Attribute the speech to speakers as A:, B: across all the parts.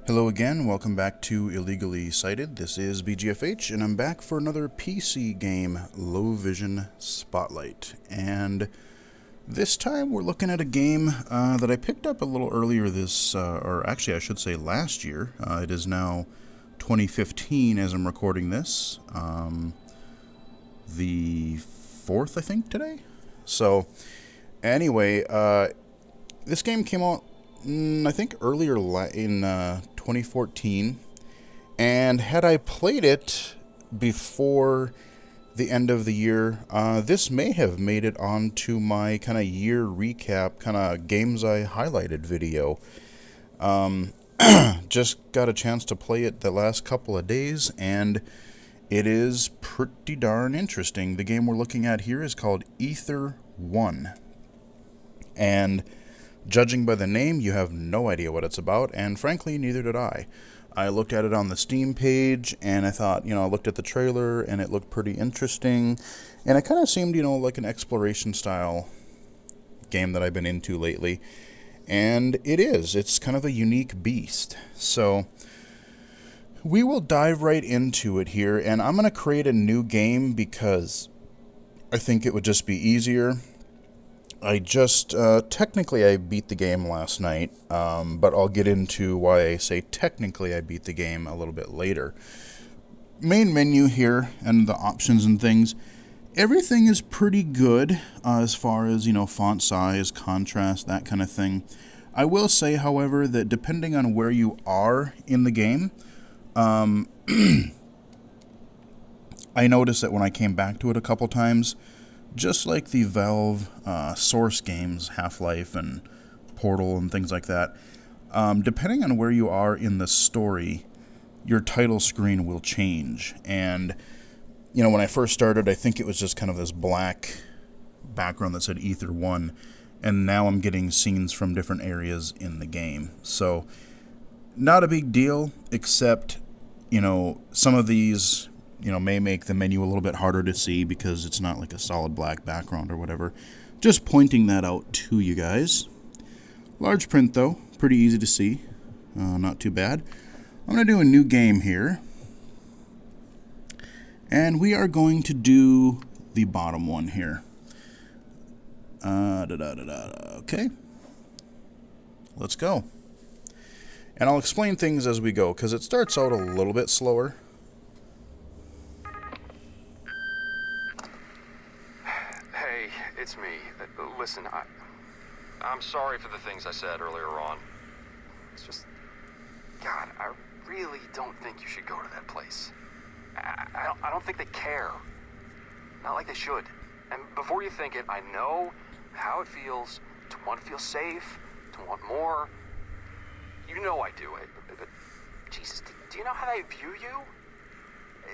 A: Hello again, welcome back to Illegally Cited. This is BGFH, and I'm back for another PC game, Low Vision Spotlight. And this time we're looking at a game that I picked up a little earlier or actually I should say last year. It is now 2015 as I'm recording this. The 4th, I think, today? So, anyway, this game came out I think earlier in 2014, and had I played it before the end of the year, this may have made it onto my kind of year recap, kind of games I highlighted video. Just got a chance to play it the last couple of days, and it is pretty darn interesting. The game we're looking at here is called Ether 1, and judging by the name, you have no idea what it's about, and frankly, neither did I. I looked at it on the Steam page, and I thought, I looked at the trailer, and it looked pretty interesting, and it kind of seemed, like an exploration-style game that I've been into lately, and it is. It's kind of a unique beast. So, we will dive right into it here, and I'm going to create a new game because I think it would just be easier. Technically I beat the game last night, but I'll get into why I say technically I beat the game a little bit later. Main menu here, and the options and things, everything is pretty good as far as, font size, contrast, that kind of thing. I will say, however, that depending on where you are in the game, I noticed that when I came back to it a couple times, just like the Valve Source games, Half-Life and Portal and things like that, depending on where you are in the story, your title screen will change. And, when I first started, I think it was just kind of this black background that said Ether 1, and now I'm getting scenes from different areas in the game. So, not a big deal, except, some of these may make the menu a little bit harder to see because it's not like a solid black background or whatever. Just pointing that out to you guys. Large print though, pretty easy to see. Not too bad. I'm going to do a new game here. And we are going to do the bottom one here. Okay. Let's go. And I'll explain things as we go, because it starts out a little bit slower.
B: It's me. Listen, I'm sorry for the things I said earlier on. It's just, God, I really don't think you should go to that place. I don't think they care. Not like they should. And before you think it, I know how it feels to want to feel safe, to want more. You know I do it. But Jesus, do you know how they view you?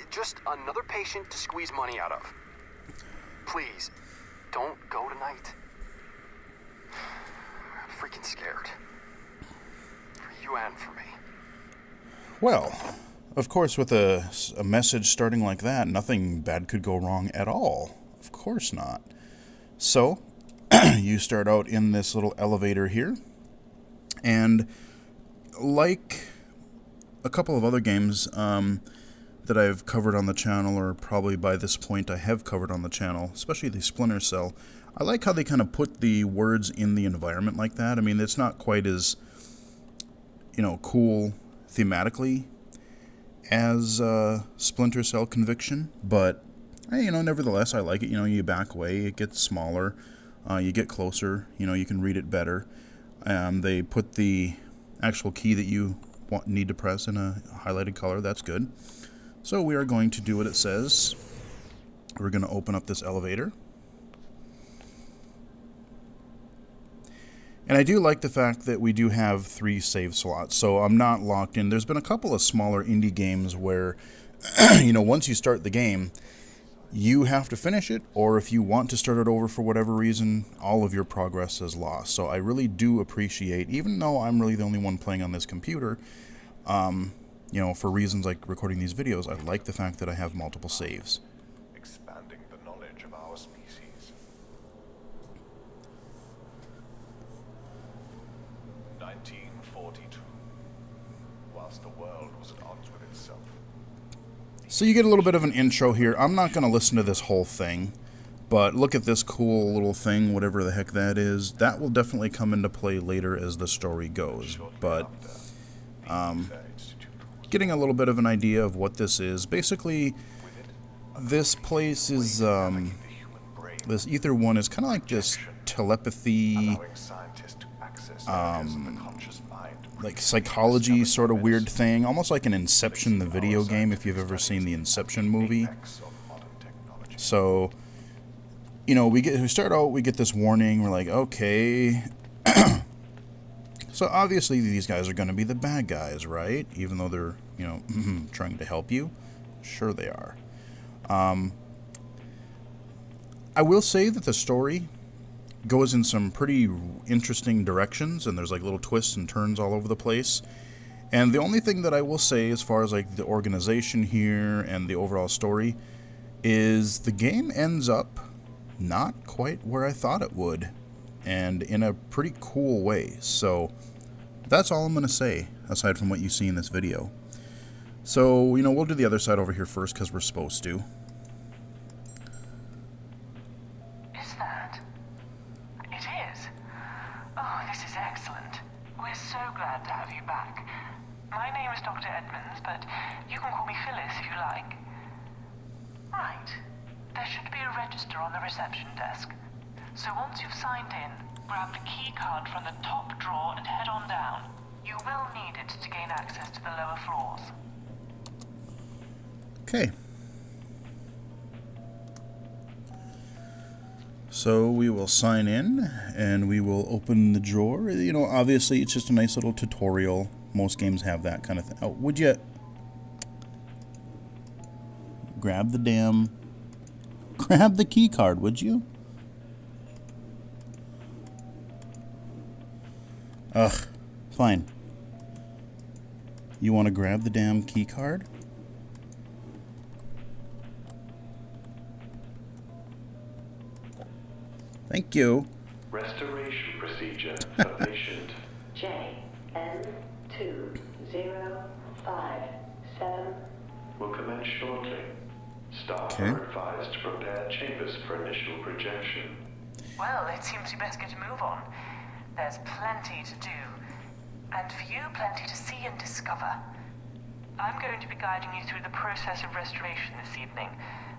B: Just another patient to squeeze money out of. Please. Don't go tonight. I'm freaking scared. For you and for me.
A: Well, of course, with a message starting like that, nothing bad could go wrong at all. Of course not. So, you start out in this little elevator here, and like a couple of other games that I've covered on the channel, or probably by this point I have covered on the channel, especially the Splinter Cell, I like how they kind of put the words in the environment like that. I mean, it's not quite as, cool thematically as Splinter Cell Conviction, but, nevertheless, I like it. You back away, it gets smaller, you get closer, you can read it better. They put the actual key that you need to press in a highlighted color. That's good. So we are going to do what it says. We're going to open up this elevator. And I do like the fact that we do have 3 save slots, so I'm not locked in. There's been a couple of smaller indie games where, once you start the game, you have to finish it, or if you want to start it over for whatever reason, all of your progress is lost. So I really do appreciate, even though I'm really the only one playing on this computer, for reasons like recording these videos, I like the fact that I have multiple saves.
C: Expanding the knowledge of our species. 1942. While last the world was at odds with itself.
A: So you get a little bit of an intro here. I'm not going to listen to this whole thing, but look at this cool little thing, whatever the heck that is. That will definitely come into play later as the story goes. But getting a little bit of an idea of what this is. Basically, this place is, this Ether 1 is kind of like this telepathy, like psychology sort of weird thing, almost like an Inception, the video game, if you've ever seen the Inception movie. So, you know, we start out, we get this warning, we're like, okay. So obviously these guys are going to be the bad guys, right? Even though they're, you know, trying to help you. Sure they are. I will say that the story goes in some pretty interesting directions, and there's like little twists and turns all over the place. And the only thing that I will say as far as like the organization here and the overall story is the game ends up not quite where I thought it would, and in a pretty cool way. So that's all I'm going to say, aside from what you see in this video. So, you know, we'll do the other side over here first, because we're supposed to.
D: Is that? It is? Oh, this is excellent. We're so glad to have you back. My name is Dr. Edmonds, but you can call me Phyllis if you like. Right. There should be a register on the reception desk. So once you've signed in, grab the key card from the top drawer and head on down. You will need it to gain access to the lower floors.
A: Okay. So we will sign in, and we will open the drawer. You know, obviously it's just a nice little tutorial. Most games have that kind of thing. Oh, would you grab the key card, would you? Ugh, fine. You want to grab the damn key card? Thank you.
E: Restoration procedure for patient
D: JN2057
E: will commence shortly. Staff
A: Okay.
E: are advised to prepare chambers for initial projection.
D: Well, it seems we best get a move on. There's plenty to do. And for you, plenty to see and discover. I'm going to be guiding you through the process of restoration this evening,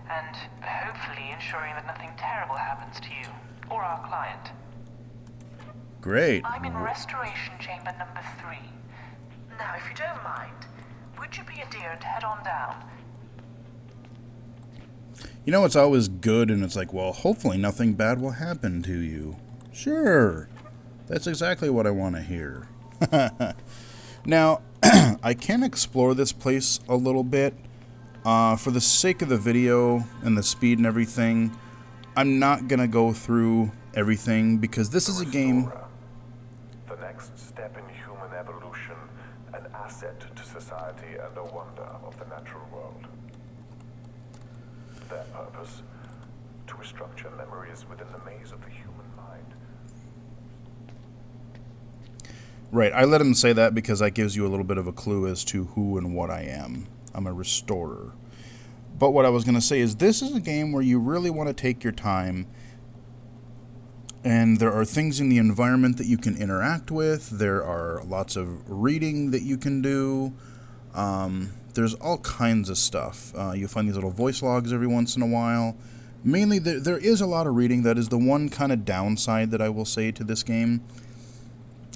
D: and hopefully ensuring that nothing terrible happens to you or our client.
A: Great.
D: I'm in restoration chamber number 3. Now, if you don't mind, would you be a dear and head on down?
A: You know, it's always good, and it's like, well, hopefully nothing bad will happen to you. Sure. That's exactly what I want to hear. Now, I can explore this place a little bit. For the sake of the video and the speed and everything, I'm not going to go through everything, because this is a game...
C: The next step in human evolution, an asset to society and a wonder of the natural world. Their purpose? To restructure memories within the maze of the human mind.
A: Right, I let him say that because that gives you a little bit of a clue as to who and what I am. I'm a restorer. But what I was going to say is this is a game where you really want to take your time, and there are things in the environment that you can interact with. There are lots of reading that you can do. There's all kinds of stuff. You'll find these little voice logs every once in a while. Mainly, there is a lot of reading. That is the one kind of downside that I will say to this game.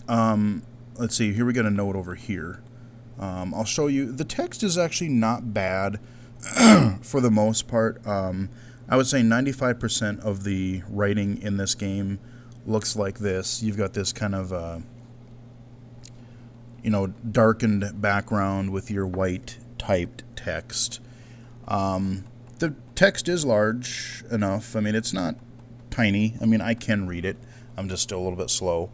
A: Let's see, here we got a note over here. I'll show you. The text is actually not bad for the most part. I would say 95% of the writing in this game looks like this. You've got this kind of, you know, darkened background with your white typed text. The text is large enough. I mean, it's not tiny. I mean, I can read it. I'm just still a little bit slow.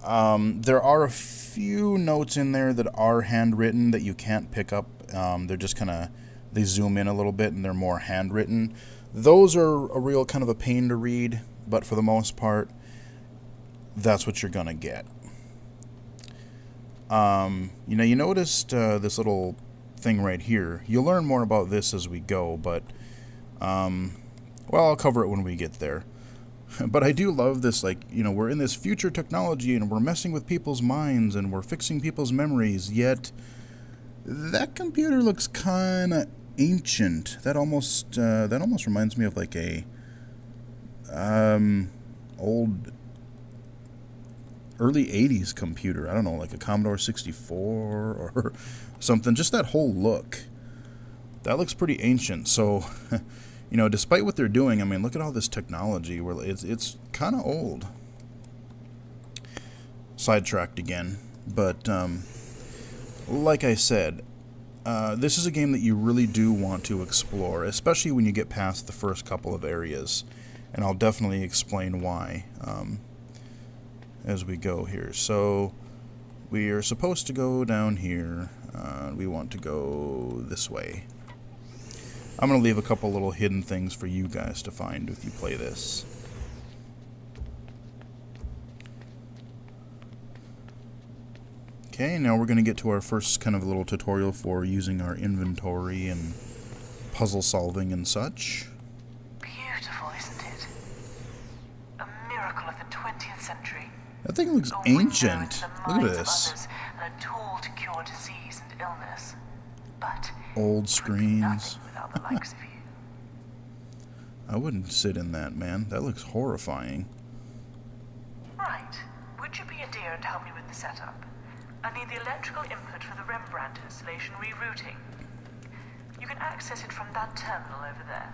A: There are a few notes in there that are handwritten that you can't pick up. They're just kind of, they zoom in a little bit and they're more handwritten. Those are a real kind of a pain to read, but for the most part, that's what you're going to get. You noticed this little thing right here. You'll learn more about this as we go, but, well, I'll cover it when we get there. But I do love this, like, we're in this future technology and we're messing with people's minds and we're fixing people's memories, yet that computer looks kind of ancient. That almost reminds me of like a old early 80s computer. I don't know, like a Commodore 64 or something. Just that whole look. That looks pretty ancient. So, despite what they're doing, I mean, look at all this technology. Where it's kind of old. Sidetracked again. But, like I said, this is a game that you really do want to explore, especially when you get past the first couple of areas. And I'll definitely explain why as we go here. So we are supposed to go down here. We want to go this way. I'm going to leave a couple little hidden things for you guys to find if you play this. Okay, now we're going to get to our first kind of little tutorial for using our inventory and puzzle solving and such.
D: Beautiful, isn't it? A miracle of the 20th century.
A: That thing looks
D: A window
A: ancient.
D: into the
A: Look at
D: minds of
A: this.
D: others and a tool to cure disease and illness. But
A: Old
D: it would be
A: screens.
D: nothing without the likes of you.
A: I wouldn't sit in that, man. That looks horrifying.
D: Right. Would you be a dear and help me with the setup? I need the electrical input for the Rembrandt installation rerouting. You can access it from that terminal over there.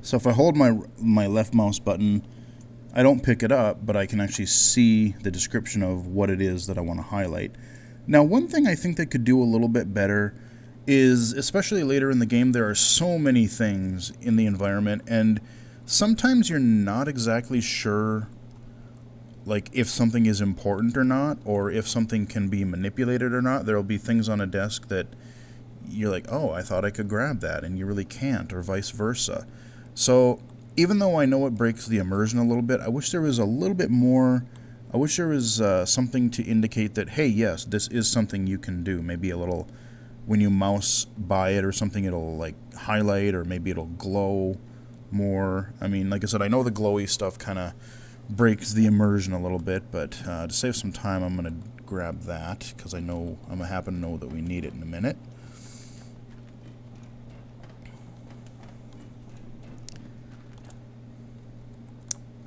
A: So if I hold my left mouse button, I don't pick it up, but I can actually see the description of what it is that I want to highlight. Now, one thing I think they could do a little bit better is, especially later in the game, there are so many things in the environment, and sometimes you're not exactly sure, like, if something is important or not, or if something can be manipulated or not. There will be things on a desk that you're like, oh, I thought I could grab that, and you really can't, or vice versa. So, even though I know it breaks the immersion a little bit, I wish there was a little bit more. I wish there was something to indicate that, hey, yes, this is something you can do. Maybe a little, when you mouse by it or something, it'll like highlight, or maybe it'll glow more. I mean, like I said, I know the glowy stuff kind of breaks the immersion a little bit, but to save some time, I'm going to grab that, because I happen to know that we need it in a minute.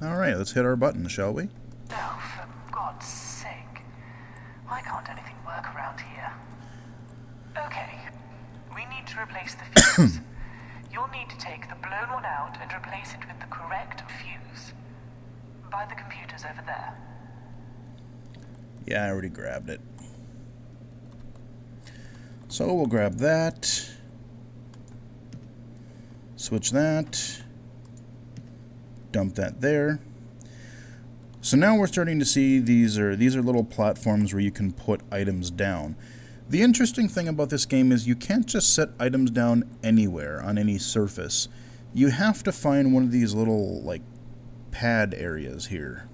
A: Alright, let's hit our button, shall we?
D: Oh, for God's sake. Why can't anything work around here? Okay. We need to replace the fuse. You'll need to take the blown one out and replace it with the correct fuse. By the computers over there.
A: Yeah, I already grabbed it. So we'll grab that. Switch that. Dump that there. So now we're starting to see these are little platforms where you can put items down. The interesting thing about this game is you can't just set items down anywhere on any surface. You have to find one of these little like pad areas here.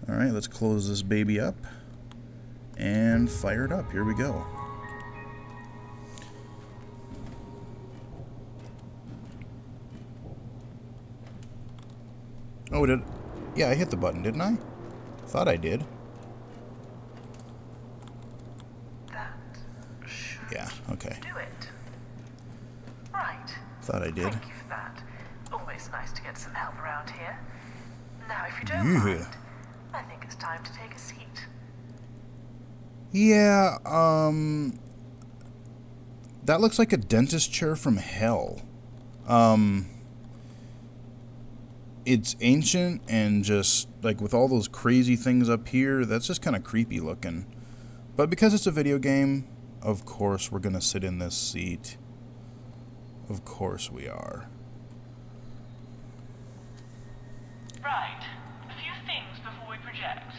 A: Alright, let's close this baby up and fire it up. Here we go. Oh, yeah, I hit the button, didn't I? Thought I did.
D: That should
A: Yeah, okay.
D: do it. Right.
A: Thought I did.
D: Thank you for that. Always nice to get some help around here. Now, if you don't
A: Yeah.
D: mind, I think it's time to take a seat.
A: Yeah, that looks like a dentist chair from hell. It's ancient and just, like, with all those crazy things up here, that's just kind of creepy looking. But because it's a video game, of course we're going to sit in this seat. Of course we are.
D: Right. A few things before we project.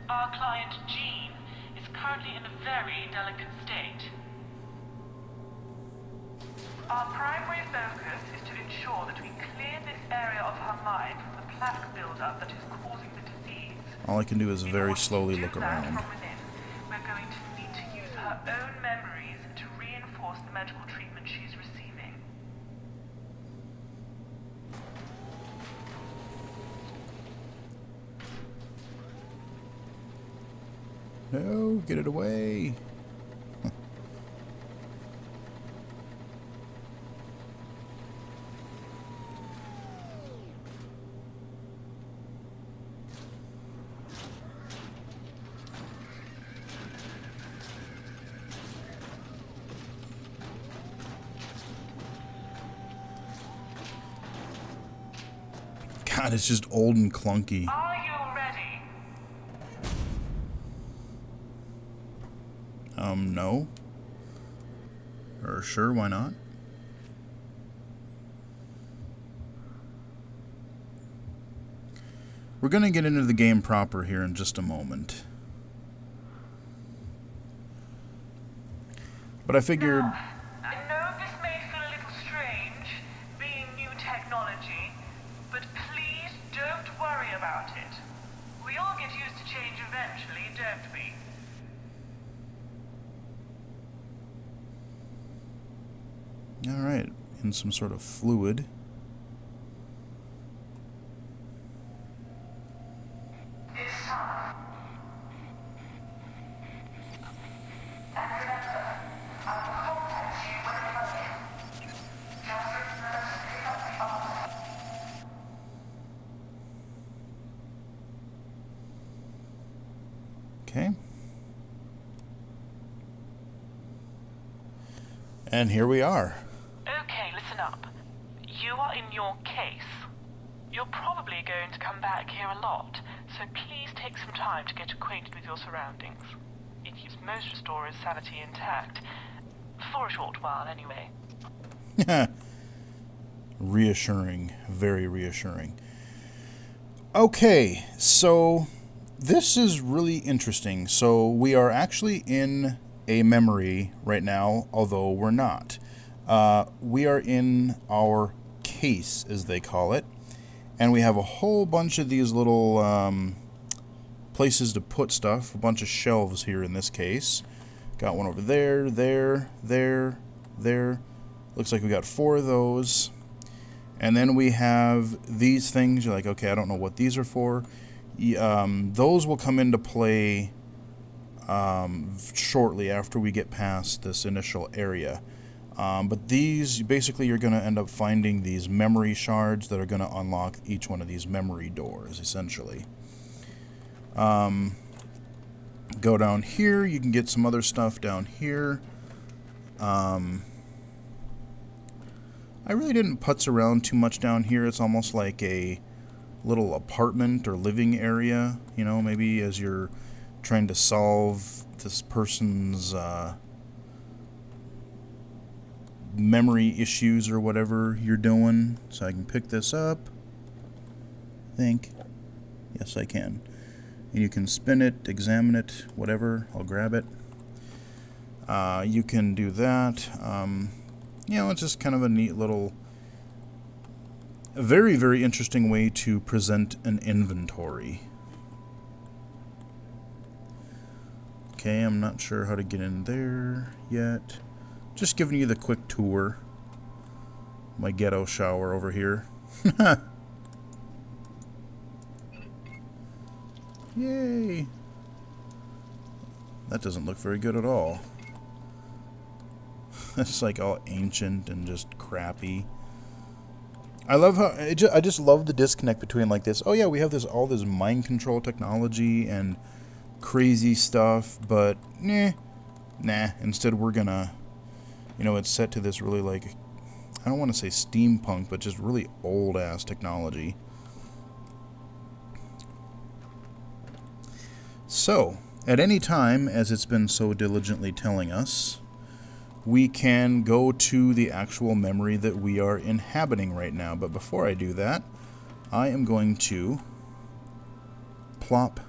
D: Our client, Jean, is currently in a very delicate state. Our primary focus is to ensure that we clear this area of her mind from the plaque buildup that is causing the disease.
A: All I can do is very slowly
D: To
A: look
D: do that
A: around.
D: from within, we're going to need to use her own memories to reinforce the medical treatment she's receiving.
A: No, get it away. God, it's just old and clunky.
D: Are you ready?
A: No. Or sure, why not? We're going to get into the game proper here in just a moment. But I figured...
D: I know this may feel a little strange, being new technology, but please don't worry about it. We all get used to change eventually, don't we?
A: Alright, in some sort of fluid.
D: It's time. And remember, I will contact you when I'm ready. Just remember to pick up the armor.
A: Okay. And here we are.
D: Okay, listen up. You are in your case. You're probably going to come back here a lot, so please take some time to get acquainted with your surroundings. It keeps most restorers' sanity intact. For a short while, anyway.
A: Reassuring. Very reassuring. Okay, so this is really interesting. So we are actually in a memory right now, although we're not. We are in our case, as they call it, and we have a whole bunch of these little places to put stuff, a bunch of shelves here in this case. Got one over there, there. Looks like we got 4 of those. And then we have these things. You're like, okay, I don't know what these are for. Those will come into play shortly after we get past this initial area. But these, basically, you're going to end up finding these memory shards that are going to unlock each one of these memory doors, essentially. Go down here, you can get some other stuff down here. I really didn't putz around too much down here. It's almost like a little apartment or living area, you know, maybe as you're trying to solve this person's memory issues or whatever you're doing. So I can pick this up, I think. Yes, I can. And you can spin it, examine it, whatever. I'll grab it. You can do that. You know, it's just kind of a neat little, a very, very interesting way to present an inventory. Okay, I'm not sure how to get in there yet. Just giving you the quick tour. My ghetto shower over here. Yay! That doesn't look very good at all. It's like all ancient and just crappy. I love how I just love the disconnect between like this. Oh yeah, we have all this mind control technology and crazy stuff, but nah. Instead, we're gonna, you know, it's set to this really like, I don't want to say steampunk, but just really old ass technology. So, at any time, as it's been so diligently telling us, we can go to the actual memory that we are inhabiting right now. But before I do that, I am going to plop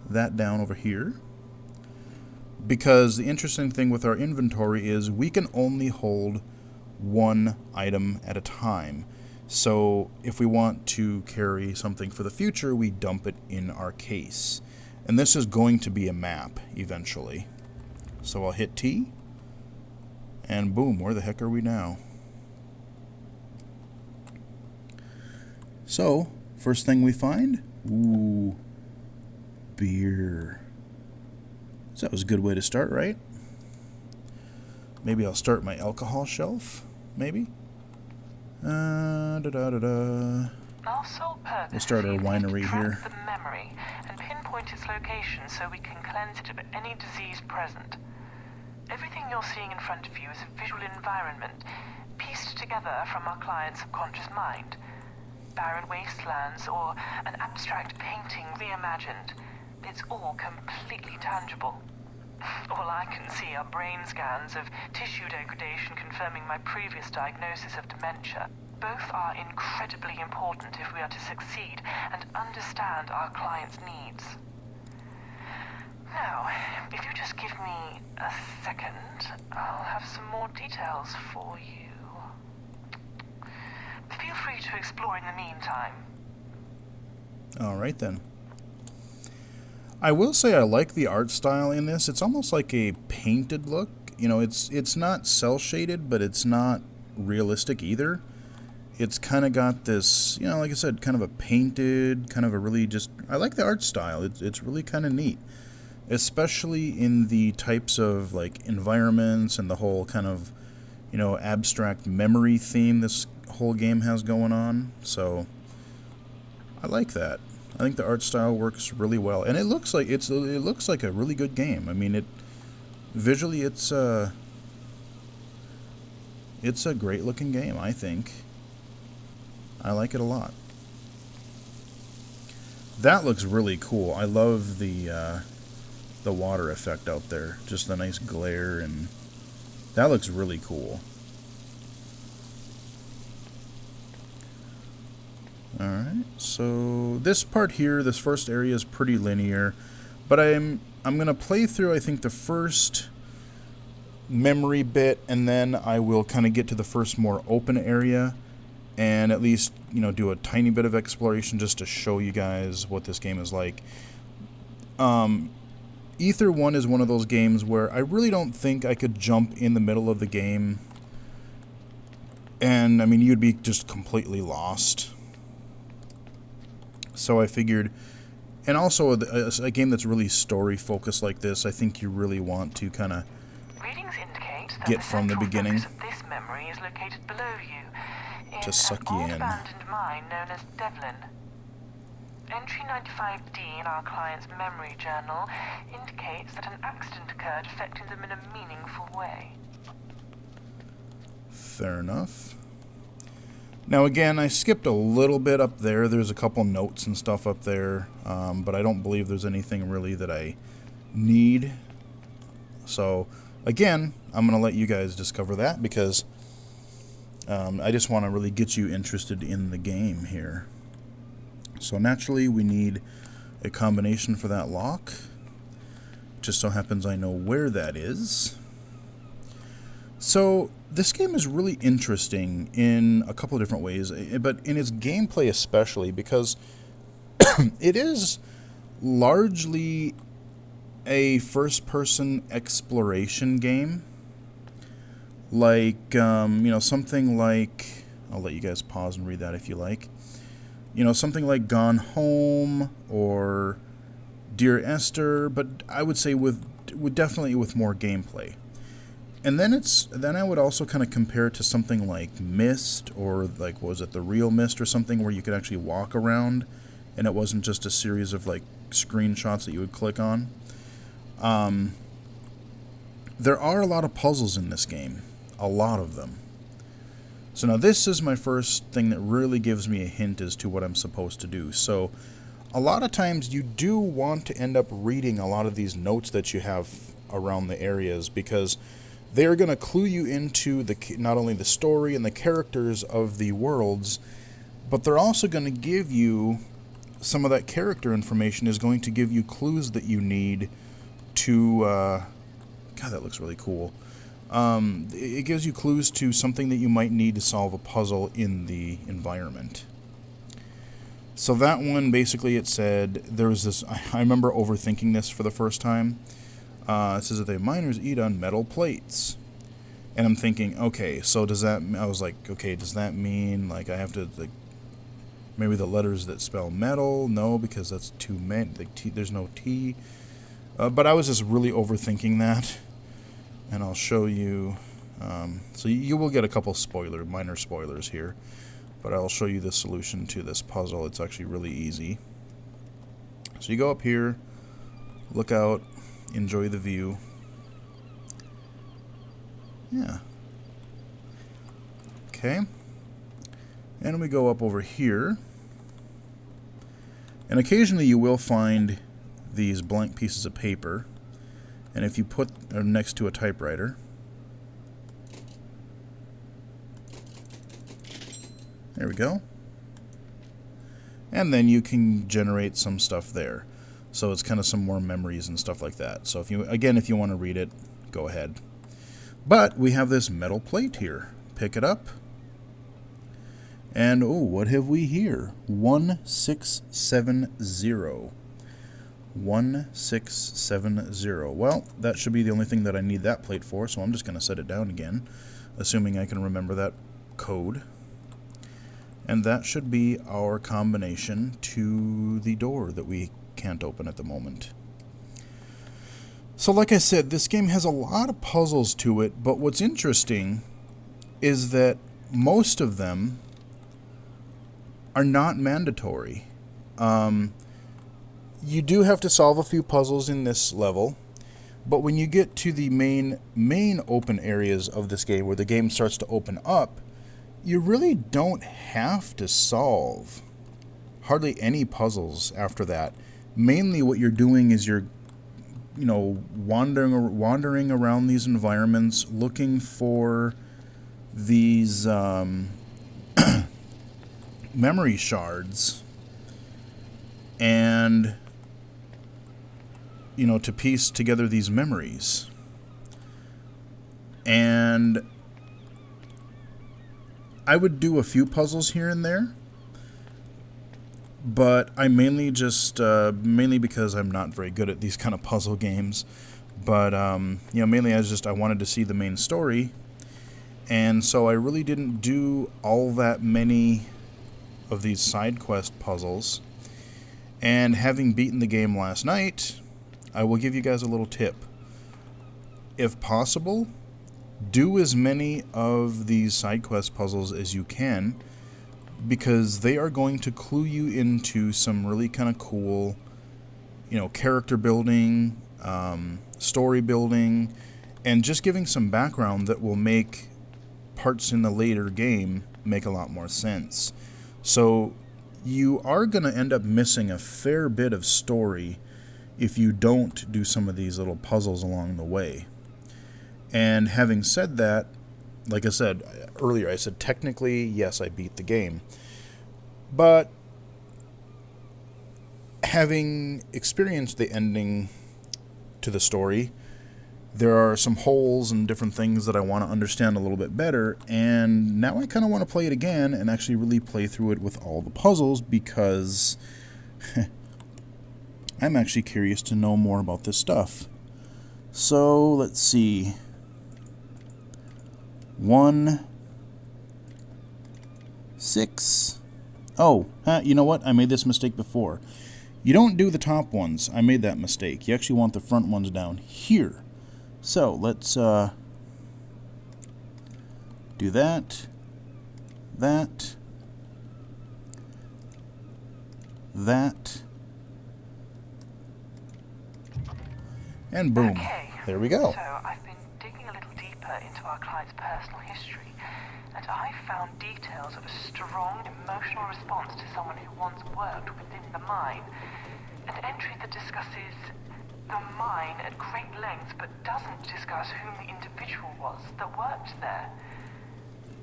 A: that down over here. Because the interesting thing with our inventory is we can only hold one item at a time. So if we want to carry something for the future, we dump it in our case. And this is going to be a map eventually. So I'll hit T, and boom, where the heck are we now? So, first thing we find, ooh, beer. So that was a good way to start, right? Maybe I'll start my alcohol shelf, maybe?
D: Our sole purpose
A: We'll start our
D: is to
A: winery
D: track
A: here.
D: the memory and pinpoint its location so we can cleanse it of any disease present. Everything you're seeing in front of you is a visual environment pieced together from our client's subconscious mind. Barren wastelands or an abstract painting reimagined. It's all completely tangible. All I can see are brain scans of tissue degradation confirming my previous diagnosis of dementia. Both are incredibly important if we are to succeed and understand our client's needs. Now, if you just give me a second, I'll have some more details for you. Feel free to explore in the meantime.
A: Alright then. I will say I like the art style in this. It's almost like a painted look. You know, it's not cel-shaded, but it's not realistic either. It's kind of got this, you know, like I said, kind of a painted, kind of a really just... I like the art style. It's really kind of neat. Especially in the types of, like, environments and the whole kind of, you know, abstract memory theme this whole game has going on. So, I like that. I think the art style works really well, and it looks like it looks like a really good game. I mean, visually it's a great looking game. I think I like it a lot. That looks really cool. I love the water effect out there, just the nice glare, and that looks really cool. Alright, so this part here, this first area is pretty linear, but I'm going to play through, I think, the first memory bit, and then I will kind of get to the first more open area, and at least, you know, do a tiny bit of exploration just to show you guys what this game is like. Ether 1 is one of those games where I really don't think I could jump in the middle of the game, and, I mean, you'd be just completely lost. So I figured, and also a game that's really story-focused like this, I think you really want to kind of get from the beginning
D: This memory is located below you in
A: to suck you
D: an old
A: in.
D: abandoned mine known as Devlin. Entry 95D in our client's memory journal indicates that an accident occurred affecting them in a meaningful way.
A: Fair enough. Now again, I skipped a little bit up there. There's a couple notes and stuff up there, but I don't believe there's anything really that I need. So again, I'm going to let you guys discover that because I just want to really get you interested in the game here. So naturally, we need a combination for that lock. Just so happens I know where that is. So this game is really interesting in a couple of different ways, but in its gameplay especially, because it is largely a first-person exploration game. Like, you know, something like... I'll let you guys pause and read that if you like. You know, something like Gone Home or Dear Esther, but I would say definitely with more gameplay. And then I would also kind of compare it to something like Myst, or like, was it The Real Myst or something, where you could actually walk around and it wasn't just a series of like screenshots that you would click on. There are a lot of puzzles in this game, a lot of them. So now this is my first thing that really gives me a hint as to what I'm supposed to do. So a lot of times you do want to end up reading a lot of these notes that you have around the areas, because they're going to clue you into not only the story and the characters of the worlds, but they're also going to give you some of that character information is going to give you clues that you need to... God, that looks really cool. It gives you clues to something that you might need to solve a puzzle in the environment. So that one, basically, it said, there was this, I remember overthinking this for the first time. It says that the miners eat on metal plates. And I'm thinking, okay, so does that, I was like, okay, does that mean, like, I have to, like, maybe the letters that spell metal? No, because that's too many, like, there's no T. But I was just really overthinking that. And I'll show you, so you will get a couple minor spoilers here. But I'll show you the solution to this puzzle. It's actually really easy. So you go up here, look out, enjoy the view. Yeah. Okay. And we go up over here. And occasionally you will find these blank pieces of paper. And if you put them next to a typewriter, there we go. And then you can generate some stuff there. So it's kind of some more memories and stuff like that. So if you want to read it, go ahead. But we have this metal plate here. Pick it up. And, oh, what have we here? 1670. 1670. Well, that should be the only thing that I need that plate for, so I'm just going to set it down again, assuming I can remember that code. And that should be our combination to the door that we can't open at the moment. So like I said, this game has a lot of puzzles to it, but what's interesting is that most of them are not mandatory. You do have to solve a few puzzles in this level, but when you get to the main open areas of this game, where the game starts to open up, you really don't have to solve hardly any puzzles after that. Mainly what you're doing is you're, wandering around these environments, looking for these memory shards, and to piece together these memories. And I would do a few puzzles here and there, but I mainly because I'm not very good at these kind of puzzle games. But mainly I wanted to see the main story, and so I really didn't do all that many of these side quest puzzles. And having beaten the game last night, I will give you guys a little tip. If possible, do as many of these side quest puzzles as you can, because they are going to clue you into some really kind of cool, character building, story building, and just giving some background that will make parts in the later game make a lot more sense. So you are going to end up missing a fair bit of story if you don't do some of these little puzzles along the way. And having said that, like I said earlier, I said technically, yes, I beat the game. But having experienced the ending to the story, there are some holes and different things that I want to understand a little bit better, and now I kind of want to play it again and actually really play through it with all the puzzles, because I'm actually curious to know more about this stuff. So, let's see. 1, 6. Oh, you know what? I made this mistake before. You don't do the top ones. I made that mistake. You actually want the front ones down here. So, let's do that, that, and boom.
D: Okay.
A: There we go.
D: So I've been digging a little deeper into our client's personal history, and I found details of a strong emotional response to someone who once worked within the mine. An entry that discusses the mine at great length, but doesn't discuss whom the individual was that worked there.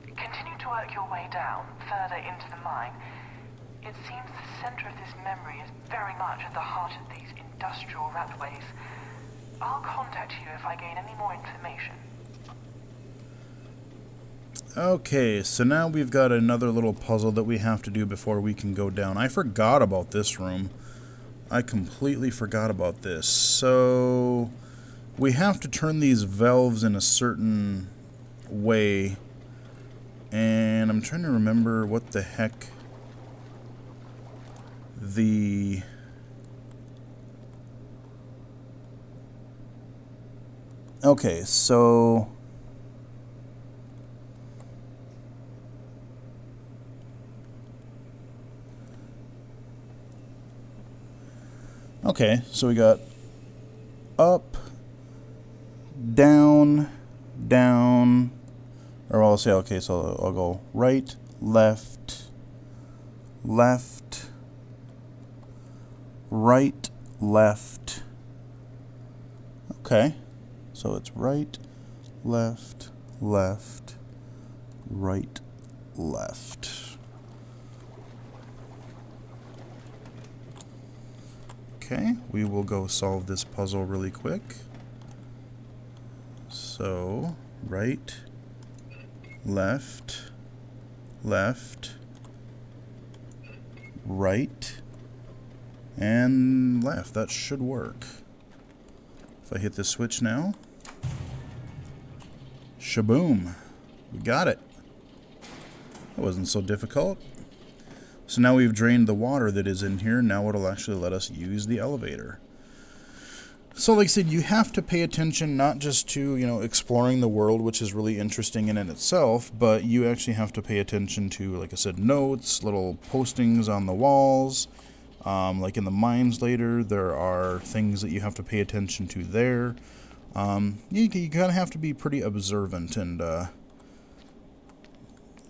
D: Continue to work your way down, further into the mine. It seems the center of this memory is very much at the heart of these industrial ratways. I'll contact you if I gain any more information.
A: Okay, so now we've got another little puzzle that we have to do before we can go down. I forgot about this room. I completely forgot about this. So we have to turn these valves in a certain way. And I'm trying to remember what the heck the... Okay, so... Okay, so we got up, down, down, or I'll say, okay, so I'll go right, left, left, right, left. Okay, so it's right, left, left, right, left. Okay, we will go solve this puzzle really quick. So, right, left, left, right, and left. That should work. If I hit the switch now, shaboom, we got it. That wasn't so difficult. So now we've drained the water that is in here. Now it'll actually let us use the elevator. So like I said, you have to pay attention not just to, you know, exploring the world, which is really interesting in itself, but you actually have to pay attention to, like I said, notes, little postings on the walls. Like in the mines later, there are things that you have to pay attention to there. You kind of have to be pretty observant and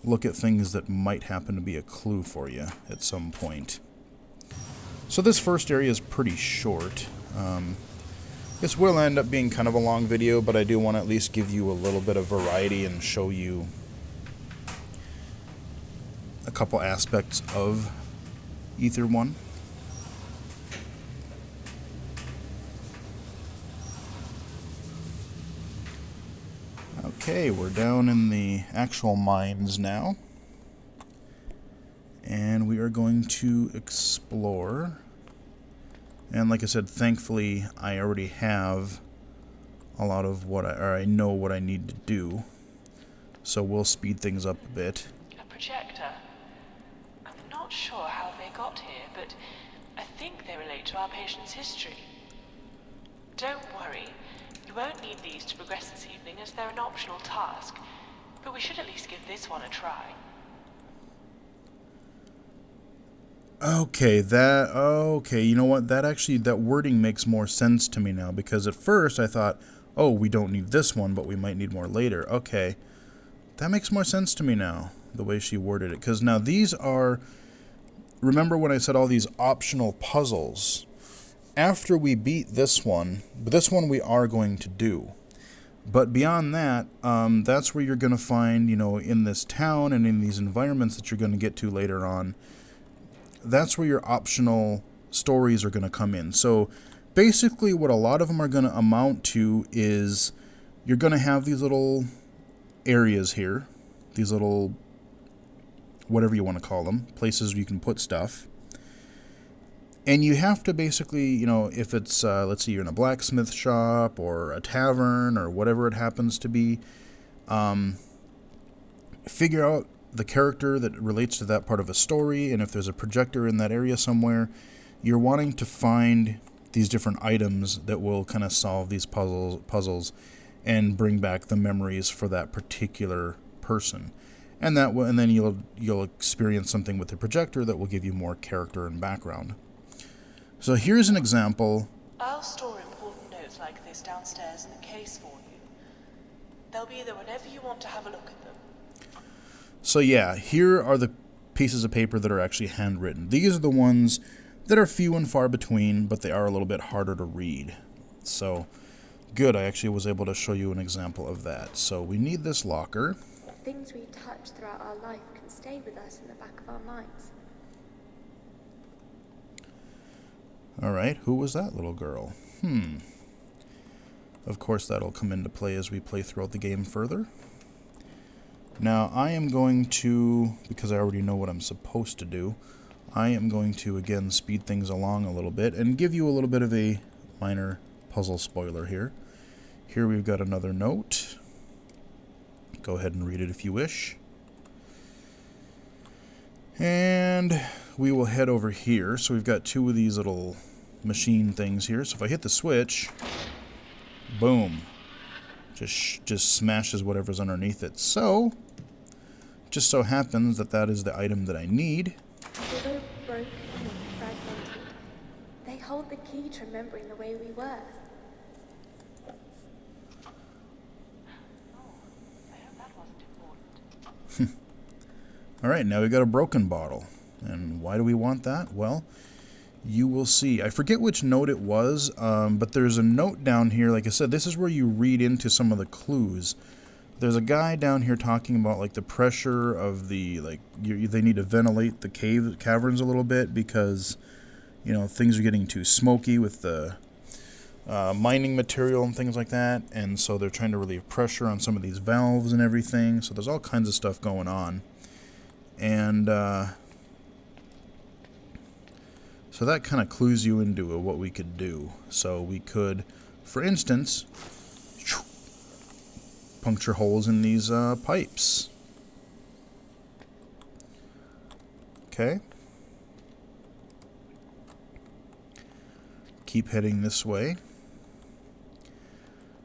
A: look at things that might happen to be a clue for you at some point. So this first area is pretty short. This will end up being kind of a long video, but I do want to at least give you a little bit of variety and show you a couple aspects of Ether 1. Okay, we're down in the actual mines now. And we are going to explore. And like I said, thankfully I already have a lot of what I know what I need to do. So we'll speed things up a bit.
D: A projector? I'm not sure how they got here, but I think they relate to our patient's history. Don't worry. You won't need these to progress this evening as they're an optional task, but we should at least give this one a try.
A: Okay, you know what, that wording makes more sense to me now, because at first I thought, oh, we don't need this one, but we might need more later. Okay, that makes more sense to me now, the way she worded it, because now these are, remember when I said all these optional puzzles? After we beat this one we are going to do. But beyond that, that's where you're going to find, you know, in this town and in these environments that you're going to get to later on, that's where your optional stories are going to come in. So basically what a lot of them are going to amount to is you're going to have these little areas here, these little, whatever you want to call them, places you can put stuff. And you have to basically, you know, if it's, let's say you're in a blacksmith shop or a tavern or whatever it happens to be, figure out the character that relates to that part of a story, and if there's a projector in that area somewhere, you're wanting to find these different items that will kind of solve these puzzles and bring back the memories for that particular person. And then you'll experience something with the projector that will give you more character and background. So here's an example.
D: I'll store important notes like this downstairs in a case for you. They'll be there whenever you want to have a look at them.
A: So yeah, here are the pieces of paper that are actually handwritten. These are the ones that are few and far between, but they are a little bit harder to read. So good, I actually was able to show you an example of that. So we need this locker.
F: The things we touch throughout our life can stay with us in the back of our minds.
A: Alright, who was that little girl? Of course that'll come into play as we play throughout the game further. Now I am going to, because I already know what I'm supposed to do, I am going to again speed things along a little bit and give you a little bit of a minor puzzle spoiler here. Here we've got another note. Go ahead and read it if you wish. And we will head over here. So we've got two of these little machine things here. So if I hit the switch, boom, just smashes whatever's underneath it. So, just so happens that that is the item that I need.
F: Although broken and fragmented, they hold the key to remembering the way we were.
A: Alright, now we've got a broken bottle. And why do we want that? Well, you will see. I forget which note it was, but there's a note down here. Like I said, this is where you read into some of the clues. There's a guy down here talking about like the pressure of the, like, they need to ventilate the caverns a little bit because, you know, things are getting too smoky with the mining material and things like that. And so they're trying to relieve pressure on some of these valves and everything. So there's all kinds of stuff going on. And so that kind of clues you into what we could do. So we could, for instance, puncture holes in these pipes. Okay. Keep heading this way.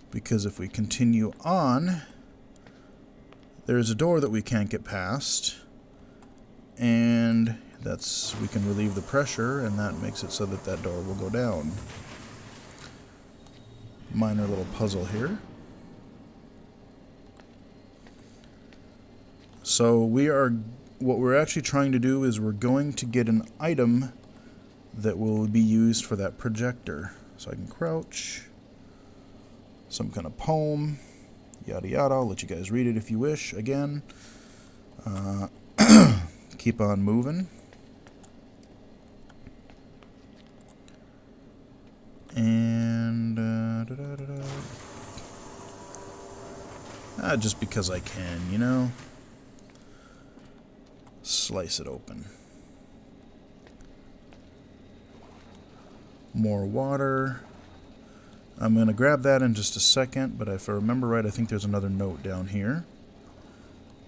A: Because if we continue on, there's a door that we can't get past. And we can relieve the pressure, and that makes it so that that door will go down. Minor little puzzle here. So what we're actually trying to do is we're going to get an item that will be used for that projector. So I can crouch, some kind of poem, yada yada. I'll let you guys read it if you wish. Again, keep on moving. And just because I can, you know. Slice it open. More water. I'm going to grab that in just a second, but if I remember right, I think there's another note down here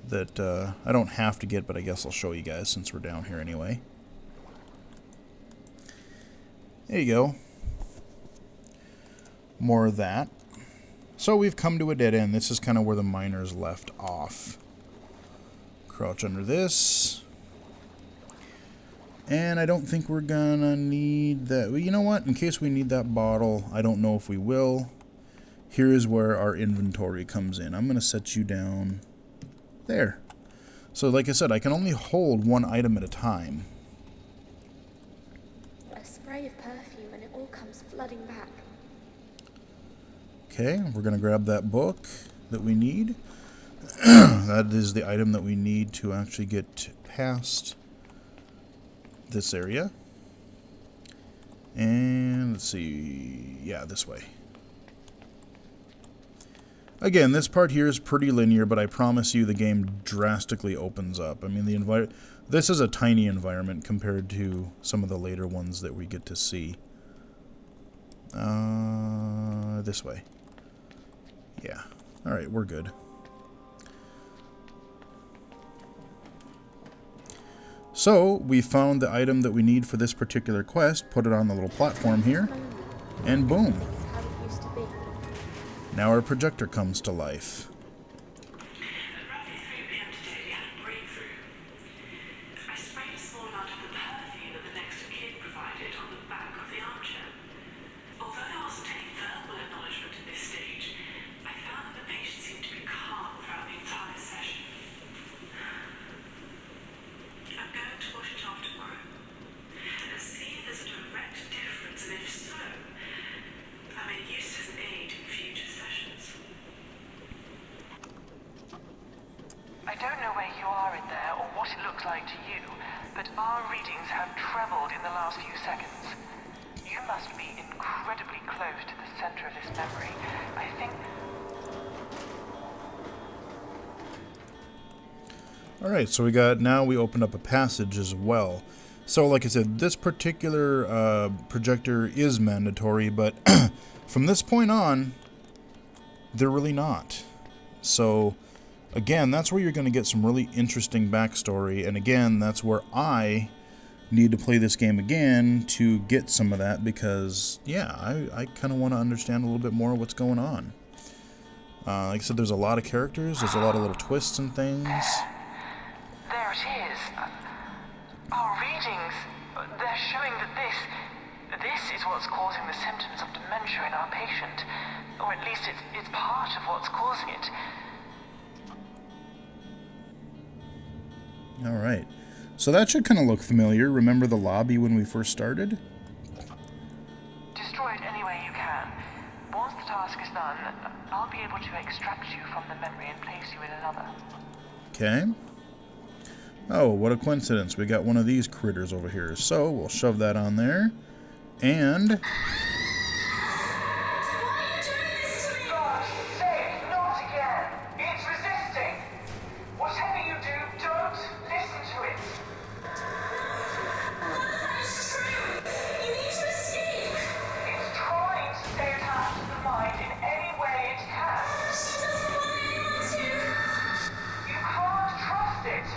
A: that I don't have to get, but I guess I'll show you guys since we're down here anyway. There you go. More of that. So we've come to a dead end. This is kind of where the miners left off. Crouch under this. And I don't think we're gonna need that. Well, you know what? In case we need that bottle, I don't know if we will. Here is where our inventory comes in. I'm gonna set you down there. So like I said, I can only hold one item at a time.
F: A spray of perfume and it all comes flooding back.
A: Okay, we're gonna grab that book that we need. That is the item that we need to actually get past this area. And let's see, yeah, this way. Again, this part here is pretty linear, but I promise you the game drastically opens up. I mean, this is a tiny environment compared to some of the later ones that we get to see. This way. Yeah. Alright, we're good. So, we found the item that we need for this particular quest, put it on the little platform here, and boom.
F: That's how it used to be.
A: Now our projector comes to life.
D: At roughly 3 p.m. today, we had a breakthrough. I sprayed a small amount of the perfume that the next of kin provided on the back of the armchair. Although there wasn't any verbal acknowledgement at this stage, I found that the patient seemed to be calm throughout the entire session. I'm going to wash it off tomorrow and see if there's a direct difference, and if so, I may use it as an aid in future sessions. I don't know where you are in there or what it looks like to you, but our readings have trebled in the last few seconds. You must be incredibly close to the center of this memory. I think...
A: Alright, so now we opened up a passage as well. So like I said, this particular projector is mandatory, but from this point on, they're really not. So again, that's where you're going to get some really interesting backstory, and again, that's where I need to play this game again to get some of that, because yeah, I kind of want to understand a little bit more of what's going on. Like I said, there's a lot of characters, there's a lot of little twists and things.
D: There it is. Our readings, they're showing that this is what's causing the symptoms of dementia in our patient. Or at least it's part of what's causing it.
A: Alright, so that should kind of look familiar. Remember the lobby when we first started?
D: Destroy it any way you can. Once the task is done, I'll be able to extract you from the memory and place you in another.
A: Okay. Oh, what a coincidence. We got one of these critters over here. So, we'll shove that on there. And...
D: God's sake, not again! It's resisting! Whatever you do, don't listen to it! It's trying to stay attached to the mind in any way it can. You can't trust it!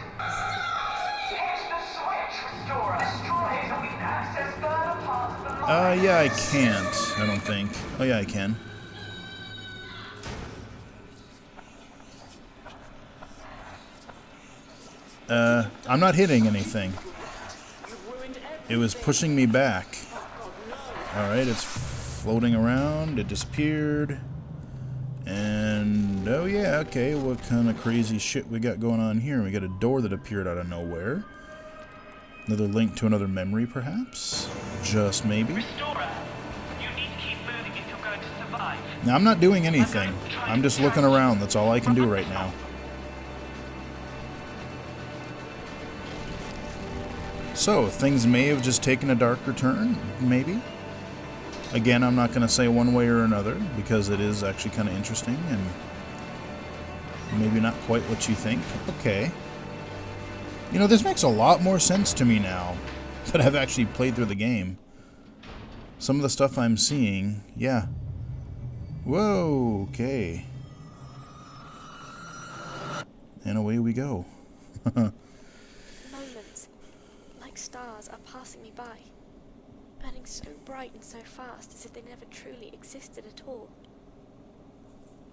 D: Hit the switch, Restorer! Destroy it so we can access further parts of the mind!
A: yeah, I can't. I don't think. Oh, yeah, I can. I'm not hitting anything. It was pushing me back. Alright, it's floating around. It disappeared. And, oh yeah, okay, what kind of crazy shit we got going on here? We got a door that appeared out of nowhere. Another link to another memory, perhaps? Just maybe?
D: Restorer, you need to keep moving if you're going to survive.
A: Now, I'm not doing anything. I'm just looking around. That's all I can do right now. So, things may have just taken a darker turn, maybe? Again, I'm not going to say one way or another, because it is actually kind of interesting, and maybe not quite what you think. Okay. You know, this makes a lot more sense to me now that I've actually played through the game. Some of the stuff I'm seeing, yeah. Whoa, okay. And away we go.
F: Moments, like stars, are passing me by, burning so bright and so fast as if they never truly existed at all.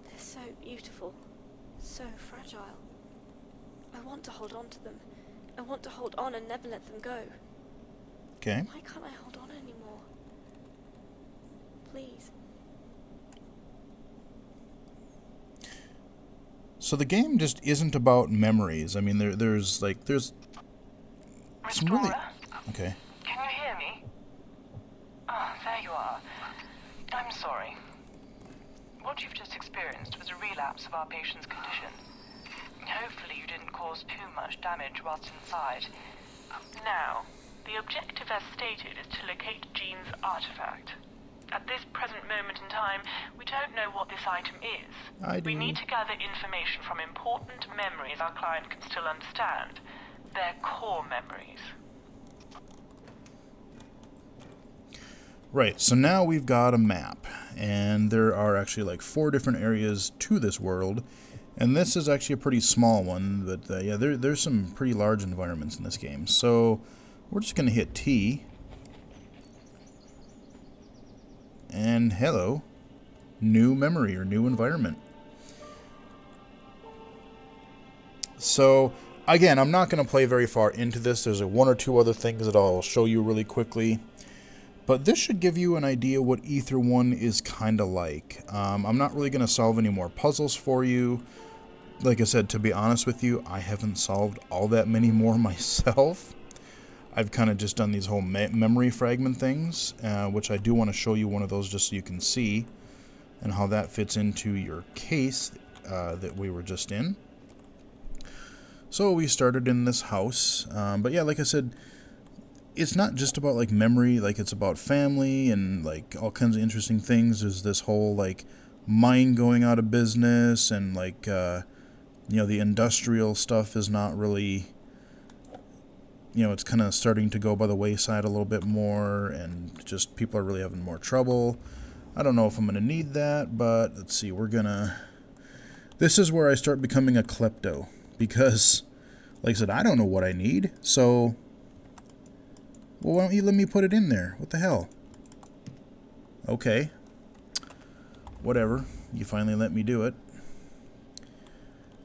F: They're so beautiful, so fragile. I want to hold on to them. I want to hold on and never let them go.
A: Okay.
F: Why can't I hold on anymore? Please.
A: So the game just isn't about memories. I mean, there's some really...
D: Restorer?
A: Okay.
D: Can you hear me? Ah, there you are. I'm sorry. What you've just experienced was a relapse of our patient's condition. Hopefully you didn't cause too much damage whilst inside. Now, the objective as stated is to locate Jean's artifact. At this present moment in time, we don't know what this item is. We need to gather information from important memories our client can still understand. Their core memories.
A: Right, so now we've got a map, and there are actually like 4 different areas to this world, and this is actually a pretty small one, but yeah, there's some pretty large environments in this game. So we're just going to hit T, and hello, new memory or new environment. So again, I'm not going to play very far into this. There's 1 or 2 other things that I'll show you really quickly. But this should give you an idea what Ether 1 is kind of like. I'm not really going to solve any more puzzles for you. Like I said, to be honest with you, I haven't solved all that many more myself. I've kind of just done these whole memory fragment things, which I do want to show you one of those just so you can see and how that fits into your case that we were just in. So we started in this house, but yeah, like I said, it's not just about like memory, like it's about family and like all kinds of interesting things. There's this whole like mine going out of business and like You know, the industrial stuff is not really, you know, it's kind of starting to go by the wayside a little bit more, and just people are really having more trouble. I don't know if I'm going to need that, but let's see, this is where I start becoming a klepto, because, like I said, I don't know what I need, so, well, why don't you let me put it in there? What the hell? Okay. Whatever. You finally let me do it.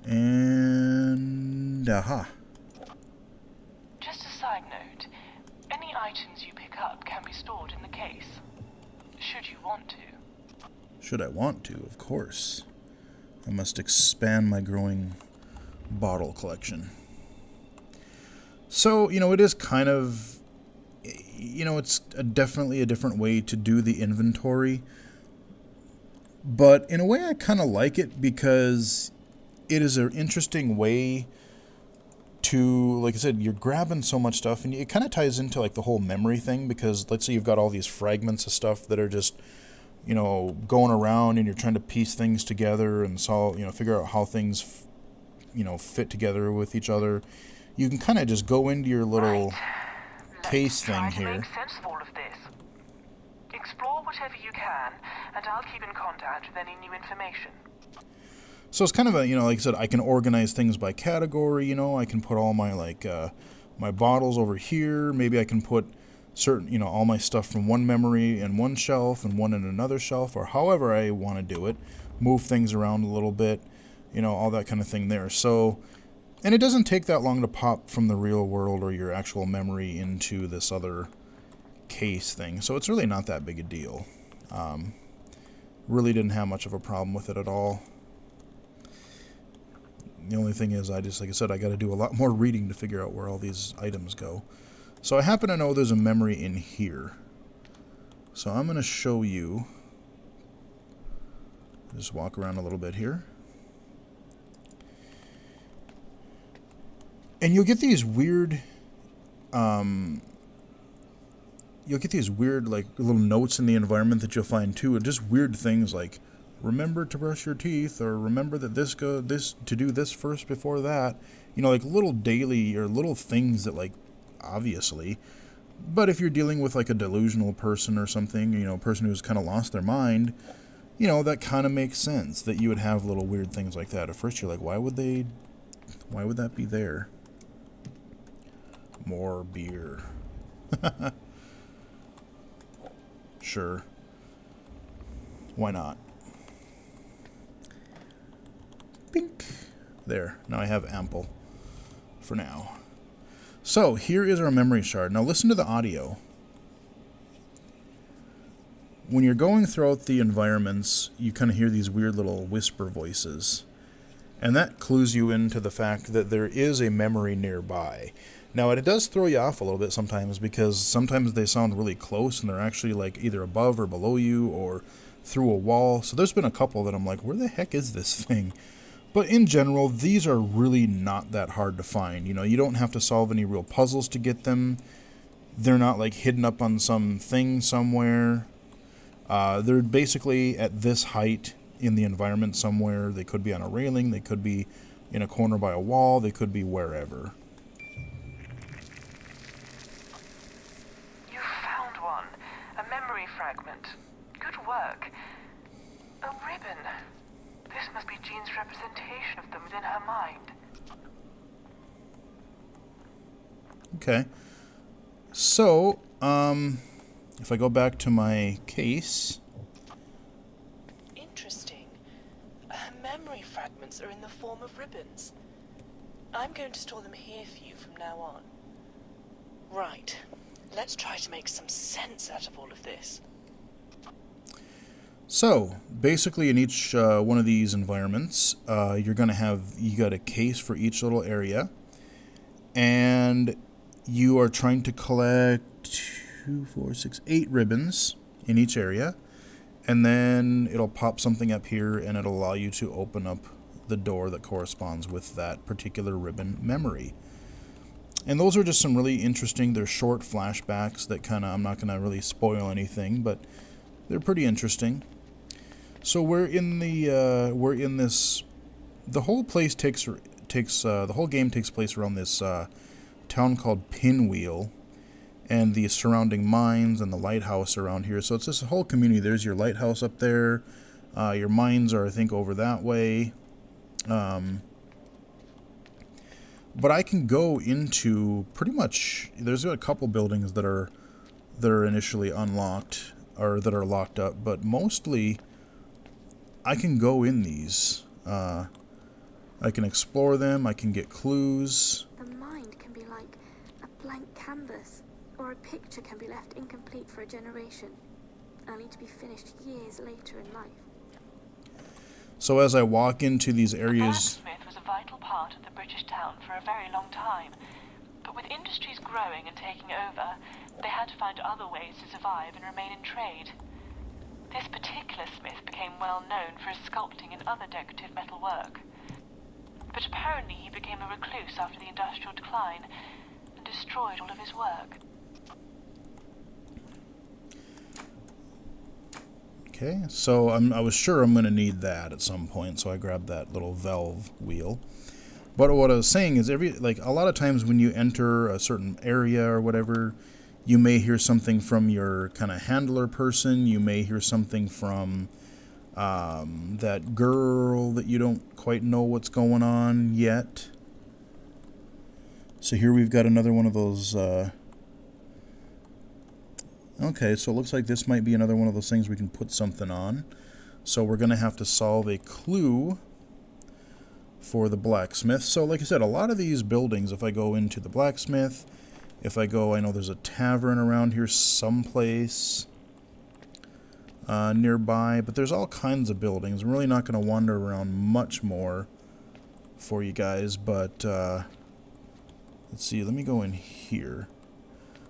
A: And, aha.
D: Just a side note, any items you pick up can be stored in the case, should you want to.
A: Should I want to, of course. I must expand my growing bottle collection. So, you know, it is kind of, you know, it's definitely a different way to do the inventory. But in a way, I kind of like it, because it is an interesting way to, like I said, you're grabbing so much stuff, and it kind of ties into like the whole memory thing, because let's say you've got all these fragments of stuff that are just, you know, going around, and you're trying to piece things together and solve, you know, figure out how things, you know, fit together with each other. You can kind of just go into your little case thing here.
D: Make sense of all of this. Explore whatever you can, and I'll keep in contact with any new information.
A: So it's kind of a, you know, like I said, I can organize things by category, you know, I can put all my, like, my bottles over here. Maybe I can put certain, you know, all my stuff from one memory in one shelf and one in another shelf, or however I want to do it. Move things around a little bit, you know, all that kind of thing there. So, and it doesn't take that long to pop from the real world or your actual memory into this other case thing. So it's really not that big a deal. Really didn't have much of a problem with it at all. The only thing is, like I said, I got to do a lot more reading to figure out where all these items go. So I happen to know there's a memory in here. So I'm going to show you. Just walk around a little bit here. And you'll get these weird, like, little notes in the environment that you'll find too, and just weird things like, remember to brush your teeth, or remember that to do this first before that. You know, like little daily or little things that, like, obviously. But if you're dealing with like a delusional person or something, you know, a person who's kind of lost their mind, you know, that kind of makes sense that you would have little weird things like that. At first you're like, why would that be there? More beer. Sure. Why not? Bink. There. Now I have ample for now. So, here is our memory shard. Now listen to the audio. When you're going throughout the environments, you kind of hear these weird little whisper voices. And that clues you into the fact that there is a memory nearby. Now, it does throw you off a little bit sometimes, because sometimes they sound really close and they're actually like either above or below you or through a wall. So there's been a couple that I'm like, where the heck is this thing? But in general, these are really not that hard to find. You know, you don't have to solve any real puzzles to get them. They're not like hidden up on some thing somewhere. They're basically at this height in the environment somewhere. They could be on a railing. They could be in a corner by a wall. They could be wherever.
D: You found one. A memory fragment. Good work. A ribbon. This must be Jean's representation of them within her mind.
A: Okay. So, if I go back to my case.
D: Interesting. Her memory fragments are in the form of ribbons. I'm going to store them here for you from now on. Right. Let's try to make some sense out of all of this.
A: So, basically in each one of these environments, you got a case for each little area, and you are trying to collect 8 ribbons in each area, and then it'll pop something up here, and it'll allow you to open up the door that corresponds with that particular ribbon memory. And those are just some really interesting, they're short flashbacks that I'm not going to really spoil anything, but they're pretty interesting. So we're in this the whole place the whole game takes place around this town called Pinwheel, and the surrounding mines and the lighthouse around here. So it's this whole community. There's your lighthouse up there. Your mines are, I think, over that way. But I can go into pretty much. There's a couple buildings that are initially unlocked or that are locked up, but mostly I can go in these. I can explore them. I can get clues.
F: The mind can be like a blank canvas, or a picture can be left incomplete for a generation, only to be finished years later in life.
A: So as I walk into these areas...
D: Blacksmith was a vital part of the British town for a very long time. But with industries growing and taking over, they had to find other ways to survive and remain in trade. This particular smith became well known for his sculpting and other decorative metal work. But apparently he became a recluse after the industrial decline and destroyed all of his work.
A: Okay, so I was sure I'm going to need that at some point, so I grabbed that little valve wheel. But what I was saying is, a lot of times when you enter a certain area or whatever, you may hear something from your kind of handler person. You may hear something from that girl that you don't quite know what's going on yet. So here we've got another one of those... Okay, so it looks like this might be another one of those things we can put something on. So we're going to have to solve a clue for the blacksmith. So like I said, a lot of these buildings, if I go into the blacksmith, if I go, I know there's a tavern around here someplace nearby, but there's all kinds of buildings. I'm really not going to wander around much more for you guys, but let's see, let me go in here.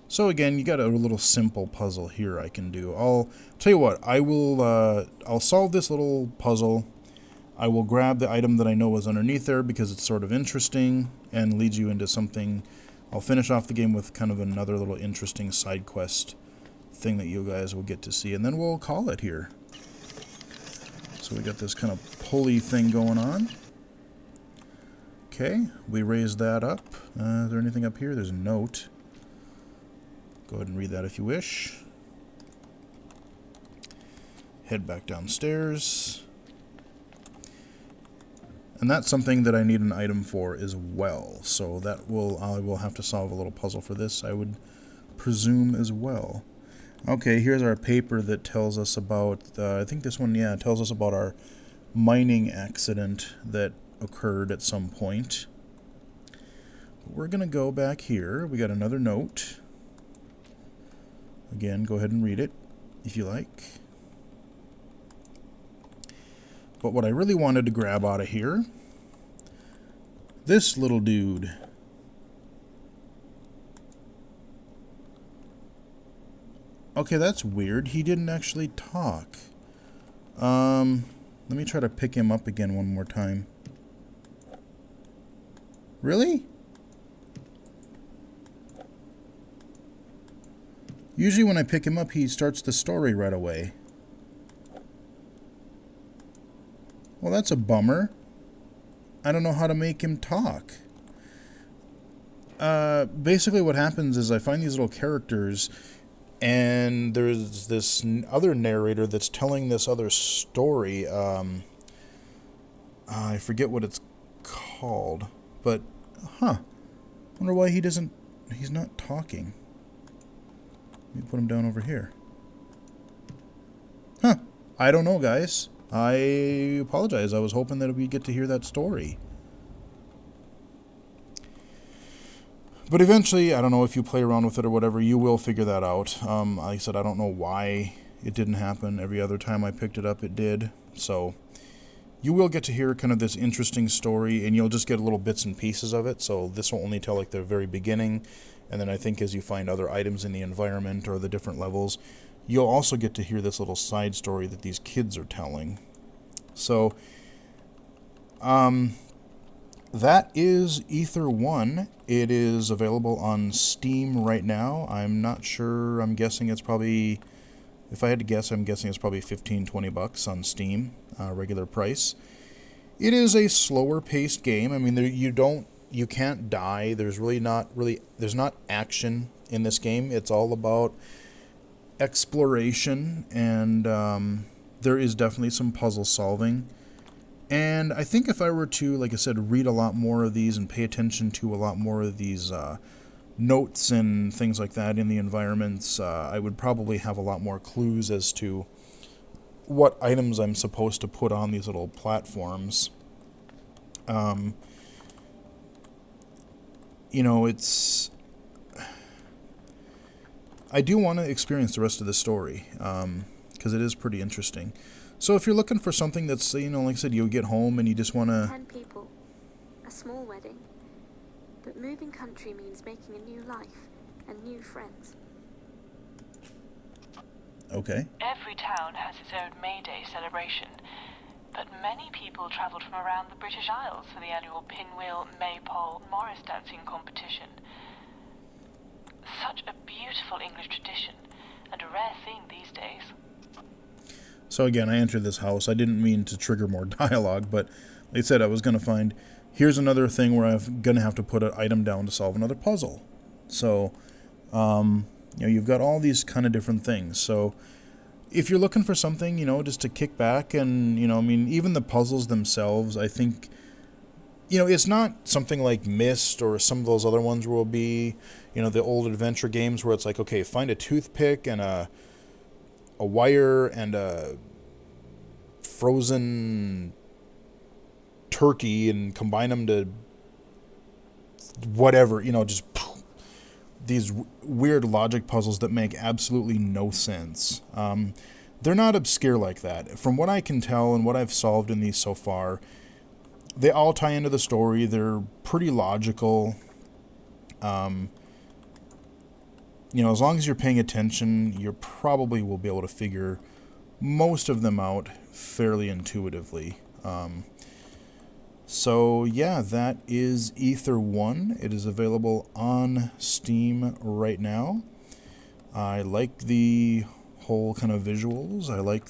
A: So again, you got a little simple puzzle here I can do. I'll tell you what, I'll solve this little puzzle. I will grab the item that I know is underneath there because it's sort of interesting and leads you into something. I'll finish off the game with kind of another little interesting side quest thing that you guys will get to see, and then we'll call it here. So we got this kind of pulley thing going on. Okay, we raise that up. Is there anything up here? There's a note. Go ahead and read that if you wish. Head back downstairs. And that's something that I need an item for as well. So I will have to solve a little puzzle for this, I would presume, as well. Okay, here's our paper that tells us about, I think this one, yeah, tells us about our mining accident that occurred at some point. But we're going to go back here. We got another note. Again, go ahead and read it if you like. But what I really wanted to grab out of here, this little dude. Okay, that's weird. He didn't actually talk. Let me try to pick him up again one more time. Really? Usually when I pick him up, he starts the story right away. Well, that's a bummer. I don't know how to make him talk. Basically what happens is I find these little characters, and there's this other narrator that's telling this other story. I forget what it's called, but, wonder why he's not talking. Let me put him down over here. I don't know, guys. I apologize. I was hoping that we'd get to hear that story. But eventually, I don't know if you play around with it or whatever, you will figure that out. Like I said, I don't know why it didn't happen. Every other time I picked it up, it did. So you will get to hear kind of this interesting story, and you'll just get little bits and pieces of it. So this will only tell like the very beginning. And then I think as you find other items in the environment or the different levels, you'll also get to hear this little side story that these kids are telling. So, that is Ether 1. It is available on Steam right now. I'm not sure. I'm guessing it's probably, if I had to guess, I'm guessing it's probably $15-20 on Steam, regular price. It is a slower paced game. I mean, you can't die. There's not action in this game. It's all about exploration, and there is definitely some puzzle solving. And I think if I were to, like I said, read a lot more of these and pay attention to a lot more of these notes and things like that in the environments, I would probably have a lot more clues as to what items I'm supposed to put on these little platforms. It's... I do want to experience the rest of the story, because it is pretty interesting. So if you're looking for something that's, like I said, you get home and you just want to...
F: 10 people. A small wedding. But moving country means making a new life and new friends.
A: Okay.
D: Every town has its own May Day celebration, but many people travelled from around the British Isles for the annual Pinwheel Maypole Morris dancing competition. Such a beautiful English tradition, and a rare thing these days.
A: So again, I entered this house. I didn't mean to trigger more dialogue, but like I said, I was going to find... Here's another thing where I'm going to have to put an item down to solve another puzzle. So, you've got all these kind of different things. So, if you're looking for something, just to kick back and, even the puzzles themselves, I think, it's not something like Myst or some of those other ones where it'll be, the old adventure games where it's like, okay, find a toothpick and a wire and a frozen turkey and combine them to whatever, just these weird logic puzzles that make absolutely no sense. They're not obscure like that. From what I can tell and what I've solved in these so far, they all tie into the story. They're pretty logical. As long as you're paying attention, you probably will be able to figure most of them out fairly intuitively. So yeah, that is Ether 1. It is available on Steam right now. I like the whole kind of visuals. I like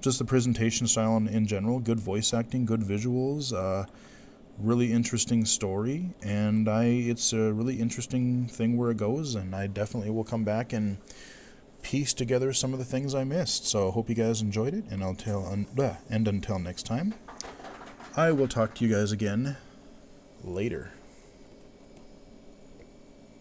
A: just the presentation style in general. Good voice acting, good visuals, really interesting story, and it's a really interesting thing where it goes, and I definitely will come back and piece together some of the things I missed. So I hope you guys enjoyed it, and until next time, I will talk to you guys again later.